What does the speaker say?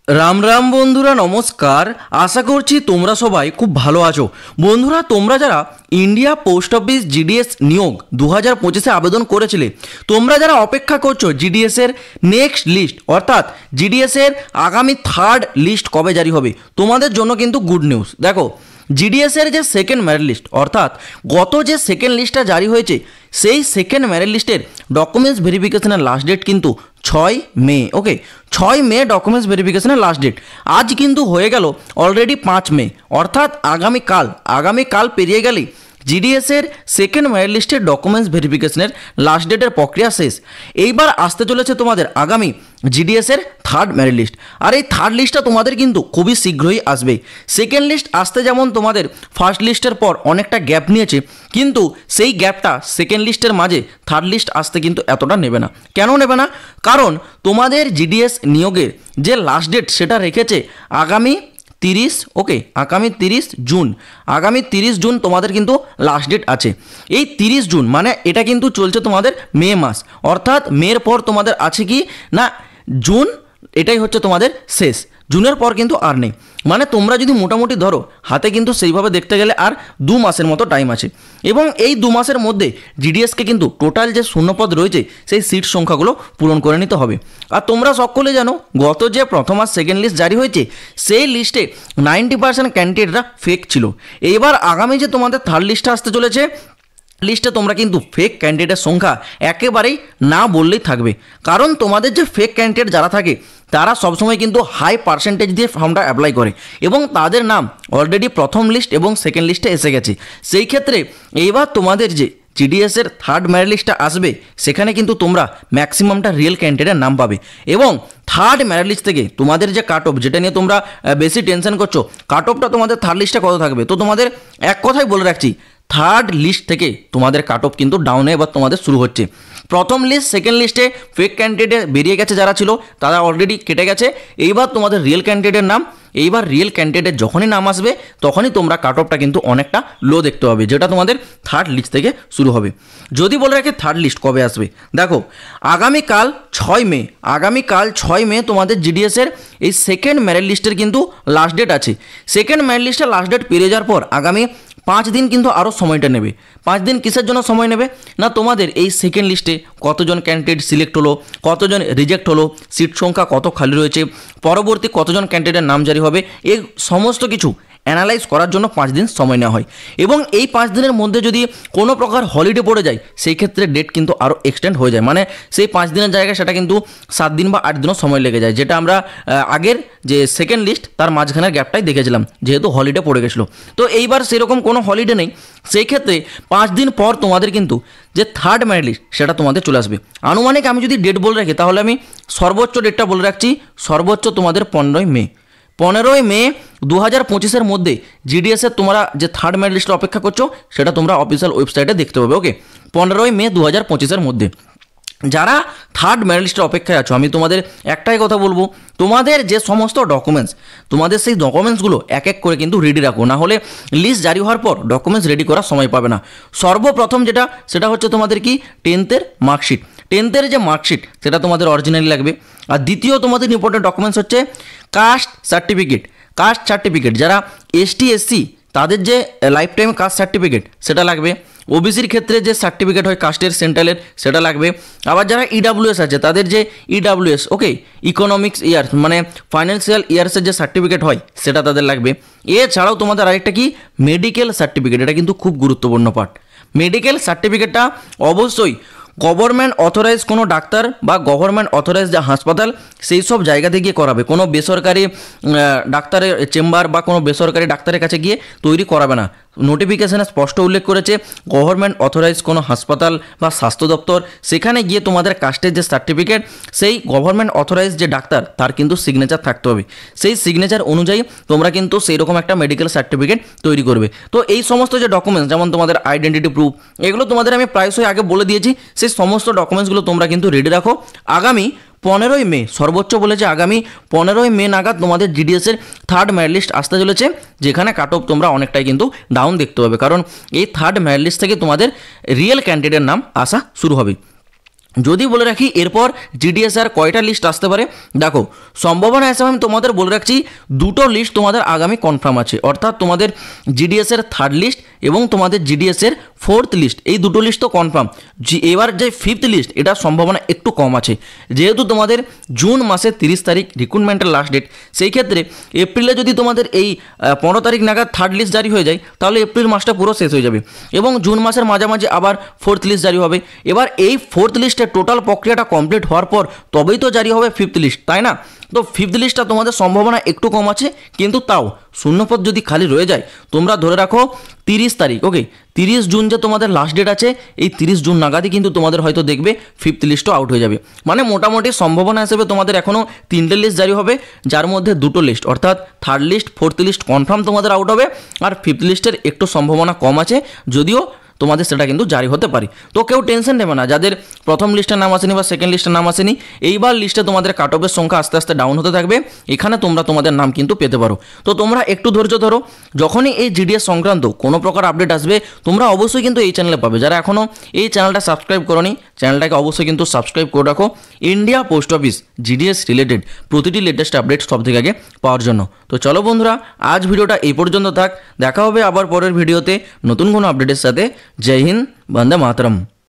রাম রাম বন্ধুরা, নমস্কার। আশা করছি তোমরা সবাই খুব ভালো আছো। বন্ধুরা, তোমরা যারা ইন্ডিয়া পোস্ট অফিস জিডিএস নিয়োগ 2025-এ আবেদন করেছিলে, তোমরা যারা অপেক্ষা করছো জিডিএসের নেক্সট লিস্ট অর্থাৎ জিডিএসের আগামী থার্ড লিস্ট কবে জারি হবে, তোমাদের জন্য কিন্তু গুড নিউজ। দেখো, জিডিএসের যে সেকেন্ড মেরিট লিস্ট অর্থাৎ গত যে সেকেন্ড লিস্টটা জারি হয়েছে, সেই সেকেন্ড মেরিট লিস্টের ডকুমেন্টস ভেরিফিকেশনের লাস্ট ডেট কিন্তু 6 মে। ওকে, 6 মে ডকুমেন্টস ভেরিফিকেশনের লাস্ট ডেট। আজ কিন্তু হয়ে গেল অলরেডি 5 মে, অর্থাৎ আগামীকাল পেরিয়ে গেলেই জিডিএসের সেকেন্ড মেরিট লিস্টের ডকুমেন্টস ভেরিফিকেশনের লাস্ট ডেটের প্রক্রিয়া শেষ। এইবার আসতে চলেছে তোমাদের আগামী জিডিএসের থার্ড মেরিট লিস্ট। আর এই থার্ড লিস্টটা তোমাদের কিন্তু খুবই শীঘ্রই আসবে। সেকেন্ড লিস্ট আসতে যেমন তোমাদের ফার্স্ট লিস্টের পর অনেকটা গ্যাপ নিয়েছে, কিন্তু সেই গ্যাপটা সেকেন্ড লিস্টের মাঝে থার্ড লিস্ট আসতে কিন্তু এতটা নেবে না। কেন নেবে না? কারণ তোমাদের জিডিএস নিয়োগের যে লাস্ট ডেট সেটা রেখেছে আগামী 30 জুন। আগামী 30 জুন তোমাদের কিন্তু লাস্ট ডেট আছে। এই 30 জুন মানে এটা কিন্তু চলছে তোমাদের মে মাস, অর্থাৎ মের পর তোমাদের আছে কি না জুন, এটাই হচ্ছে তোমাদের শেষ। জুনের পর কিন্তু আর নেই। মানে তোমরা যদি মোটামুটি ধরো, হাতে কিন্তু সেইভাবে দেখতে গেলে আর 2 মাসের মতো টাইম আছে। এবং এই 2 মাসের মধ্যে জিডিএসকে কিন্তু টোটাল যে শূন্যপদ রয়েছে সেই সিট সংখ্যাগুলো পূরণ করে নিতে হবে। আর তোমরা সকলে জানো, গত যে প্রথম আর সেকেন্ড লিস্ট জারি হয়েছে সেই লিস্টে 90% ক্যান্ডিডেটরা ফেক ছিল। এইবার আগামী যে তোমাদের থার্ড লিস্টে আসতে চলেছে, লিস্টে তোমরা কিন্তু ফেক ক্যান্ডিডেটের সংখ্যা একেবারেই না বললেই থাকবে। কারণ তোমাদের যে ফেক ক্যান্ডিডেট যারা থাকে তারা সবসময় কিন্তু হাই পার্সেন্টেজ দিয়ে ফর্মটা অ্যাপ্লাই করে এবং তাদের নাম অলরেডি প্রথম লিস্ট এবং সেকেন্ড লিস্টে এসে গেছে। সেই ক্ষেত্রে এইবার তোমাদের যে জিডিএসের থার্ড মেরিট লিস্টটা আসবে, সেখানে কিন্তু তোমরা ম্যাক্সিমামটা রিয়েল ক্যান্ডিডেটের নাম পাবে। এবং থার্ড মেরিট লিস্ট থেকে তোমাদের যে কাট অফ, যেটা নিয়ে তোমরা বেশি টেনশন করছো, কাট অফটা তোমাদের থার্ড লিস্টে কত থাকবে, তো তোমাদের এক কথাই বলে রাখছি, থার্ড লিস্ট থেকে তোমাদের কাট অফ কিন্তু ডাউনে এবার তোমাদের শুরু হচ্ছে। প্রথম লিস্ট সেকেন্ড লিস্টে ফেক ক্যান্ডিডেট বেরিয়ে গেছে, যারা ছিল তারা অলরেডি কেটে গেছে। এইবার তোমাদের রিয়েল ক্যান্ডিডেটের নাম, এইবার রিয়েল ক্যান্ডিডেট যখনই নাম আসবে তখনই তোমরা কাট অফটা কিন্তু অনেকটা লো দেখতে পাবে, যেটা তোমাদের থার্ড লিস্ট থেকে শুরু হবে। যদি বলে রাখি থার্ড লিস্ট কবে আসবে, দেখো আগামীকাল 6 মে তোমাদের জিডিএসের এই সেকেন্ড মেরিট লিস্টের কিন্তু লাস্ট ডেট আছে। সেকেন্ড মেরিট লিস্টের লাস্ট ডেট পেরিয়ে যাওয়ার পর আগামী 5 দিন কিন্তু আরও সময়টা নেবে। 5 দিন কিসের জন্য সময় নেবে না, তোমাদের এই সেকেন্ড লিস্টে কতজন ক্যান্ডিডেট সিলেক্ট হলো, কতজন রিজেক্ট হলো, সিট সংখ্যা কত খালি রয়েছে, পরবর্তী কতজন ক্যান্ডিডেটের নাম জারি হবে, এই সমস্ত কিছু অ্যানালাইজ করার জন্য 5 দিন সময় নেওয়া হয়। এবং এই 5 দিনের মধ্যে যদি কোনো প্রকার হলিডে পড়ে যায়, সেই ক্ষেত্রে ডেট কিন্তু আরও এক্সটেন্ড হয়ে যায়। মানে সেই 5 দিনের জায়গায় সেটা কিন্তু 7 দিন বা 8 দিনও সময় লেগে যায়, যেটা আমরা আগের যে সেকেন্ড লিস্ট তার মাঝখানের গ্যাপটাই দেখেছিলাম, যেহেতু হলিডে পড়ে গেছিলো। তো এইবার সেরকম কোনো হলিডে নেই, সেই ক্ষেত্রে 5 দিন পর তোমাদের কিন্তু যে থার্ড মেরিট লিস্ট সেটা তোমাদের চলে আসবে। আনুমানিক আমি যদি ডেট বলে রাখি, তাহলে আমি সর্বোচ্চ ডেটটা বলে রাখছি, সর্বোচ্চ তোমাদের 15 মে। 15 মে 2025-এর মধ্যে জিডিএসের তোমরা যে থার্ড মেরিট লিস্টের অপেক্ষা করছো সেটা তোমরা অফিসিয়াল ওয়েবসাইটে দেখতে পাবে। ওকে, 15 মে 2025-এর মধ্যে যারা থার্ড মেরিট লিস্টের অপেক্ষায় আছো, আমি তোমাদের একটাই কথা বলবো, তোমাদের যে সমস্ত ডকুমেন্টস, তোমাদের সেই ডকুমেন্টসগুলো এক এক করে কিন্তু রেডি রাখো, না হলে লিস্ট জারি হওয়ার পর ডকুমেন্টস রেডি করার সময় পাবে না। সর্বপ্রথম সেটা হচ্ছে তোমাদের কি 10th-এর মার্কশিট। 10th-এর যে মার্কশিট সেটা তোমাদের অরিজিনালি লাগবে। আর দ্বিতীয় তোমাদের ইম্পর্টেন্ট ডকুমেন্টস হচ্ছে কাস্ট সার্টিফিকেট। যারা এসটি এসসি তাদের যে লাইফ টাইম কাস্ট সার্টিফিকেট সেটা লাগবে। ওবিসির ক্ষেত্রে যে সার্টিফিকেট হয় কাস্টের সেন্ট্রালের সেটা লাগবে। আবার যারা ইডাব্লিউএস আছে তাদের যে ইডাব্লিউএস ইকোনমিক্স ইয়ার মানে ফাইন্যান্সিয়াল ইয়ার্সের যে সার্টিফিকেট হয় সেটা তাদের লাগবে। এছাড়াও তোমাদের আরেকটা কি মেডিকেল সার্টিফিকেট, এটা কিন্তু খুব গুরুত্বপূর্ণ পার্ট। মেডিকেল সার্টিফিকেটটা অবশ্যই গভর্নমেন্ট অথরাইজ কোনো ডাক্তার বা গভর্নমেন্ট অথরাইজ যে হাসপাতাল সেই সব জায়গাতে গিয়ে করাবে। কোনো বেসরকারি ডাক্তারের চেম্বার বা কোনো বেসরকারি ডাক্তারের কাছে গিয়ে তৈরি করাবে না। নোটিফিকেশানে স্পষ্ট উল্লেখ করেছে গভর্নমেন্ট অথরাইজ কোনো হাসপাতাল বা স্বাস্থ্য দপ্তর, সেখানে গিয়ে তোমাদের কাস্টের যে সার্টিফিকেট সেই গভর্নমেন্ট অথরাইজ যে ডাক্তার তার কিন্তু সিগনেচার থাকতে হবে। সেই সিগনেচার অনুযায়ী তোমরা কিন্তু সেই রকম একটা মেডিকেল সার্টিফিকেট তৈরি করবে। তো এই সমস্ত যে ডকুমেন্টস, যেমন তোমাদের আইডেন্টিটি প্রুফ, এগুলো তোমাদের আমি প্রায়শই আগে বলে দিয়েছি। সেই সমস্ত ডকুমেন্টসগুলো তোমরা কিন্তু রেডি রাখো। আগামী 15 মে, সর্বোচ্চ বলেছে আগামী 15 মে নাগাদ তোমাদের জিডিএসের থার্ড মেরিট লিস্ট আসতে চলেছে, যেখানে কাট অফ তোমরা অনেকটাই কিন্তু ডাউন দেখতে পাবে, কারণ এই থার্ড মেরিট লিস্ট থেকে তোমাদের রিয়েল ক্যান্ডিডেটের নাম আসা শুরু হবে। যদি বলে রাখি এরপর জিডিএস আর কয়টা লিস্ট আসতে পারে, দেখো সম্ভাবনা হিসাবে আমি তোমাদের বলে রাখছি দুটো লিস্ট তোমাদের আগামী কনফার্ম আছে, অর্থাৎ তোমাদের জিডিএস এর থার্ড লিস্ট এবং তোমাদের জিডিএস এর ফোর্থ লিস্ট, এই দুটো লিস্ট তো কনফার্ম। এবার যে ফিফথ লিস্ট এটার সম্ভাবনা একটু কম আছে, যেহেতু তোমাদের জুন মাসের 30 তারিখ রিক্রুটমেন্টের লাস্ট ডেট, সেই ক্ষেত্রে এপ্রিলে যদি তোমাদের এই 15 তারিখ নাগাদ থার্ড লিস্ট জারি হয়ে যায় তাহলে এপ্রিল মাসটা পুরো শেষ হয়ে যাবে এবং জুন মাসের মাঝামাঝি আবার ফোর্থ লিস্ট জারি হবে। এবার এই ফোর্থ লিস্টের টোটাল প্রক্রিয়াটা কমপ্লিট হওয়ার পর তবেই তো জারি হবে ফিফথ লিস্ট, তাই না? তো ফিফথ লিস্টটা তোমাদের সম্ভাবনা একটু কম আছে, কিন্তু তাও শূন্যপদ যদি খালি রয়ে যায় তোমরা ধরে রাখো 30 তারিখ, ওকে 30 জুন যে তোমাদের লাস্ট ডেট আছে, এই 30 জুন নাগাদই কিন্তু তোমাদের হয়তো দেখবে ফিফথ লিস্টও আউট হয়ে যাবে। মানে মোটামুটি সম্ভাবনা হিসেবে তোমাদের এখনও 3টে লিস্ট জারি হবে, যার মধ্যে 2টো লিস্ট অর্থাৎ third list fourth list confirm তোমাদের আউট হবে, আর ফিফথ লিস্টের একটু সম্ভাবনা কম আছে, যদিও তোমাদের সেটা কিন্তু জারি হতে পারে। তো কেউ টেনশন নেবে না যাদের প্রথম লিস্টের নাম আসেনি বা সেকেন্ড লিস্টের নাম আসেনি, এইবার লিস্টে তোমাদের কাট অফের সংখ্যা আস্তে আস্তে ডাউন হতে থাকবে, এখানে তোমরা তোমাদের নাম কিন্তু পেতে পারো। তো তোমরা একটু ধৈর্য ধরো, যখনই এই জিডিএস সংক্রান্ত কোনো প্রকার আপডেট আসবে তোমরা অবশ্যই কিন্তু এই চ্যানেলে পাবে। যারা এখনও এই চ্যানেলটা সাবস্ক্রাইব করোনি চ্যানেলটাকে অবশ্যই কিন্তু সাবস্ক্রাইব করে রাখো India post office GDS related প্রতিটি লেটেস্ট আপডেট সব থেকে আগে পাওয়ার জন্য। তো চলো বন্ধুরা, আজ ভিডিওটা এই পর্যন্ত থাক, দেখা হবে আবার পরের ভিডিওতে নতুন কোনো আপডেটের সাথে। জয় হিন্দ, বন্দে মাতরম।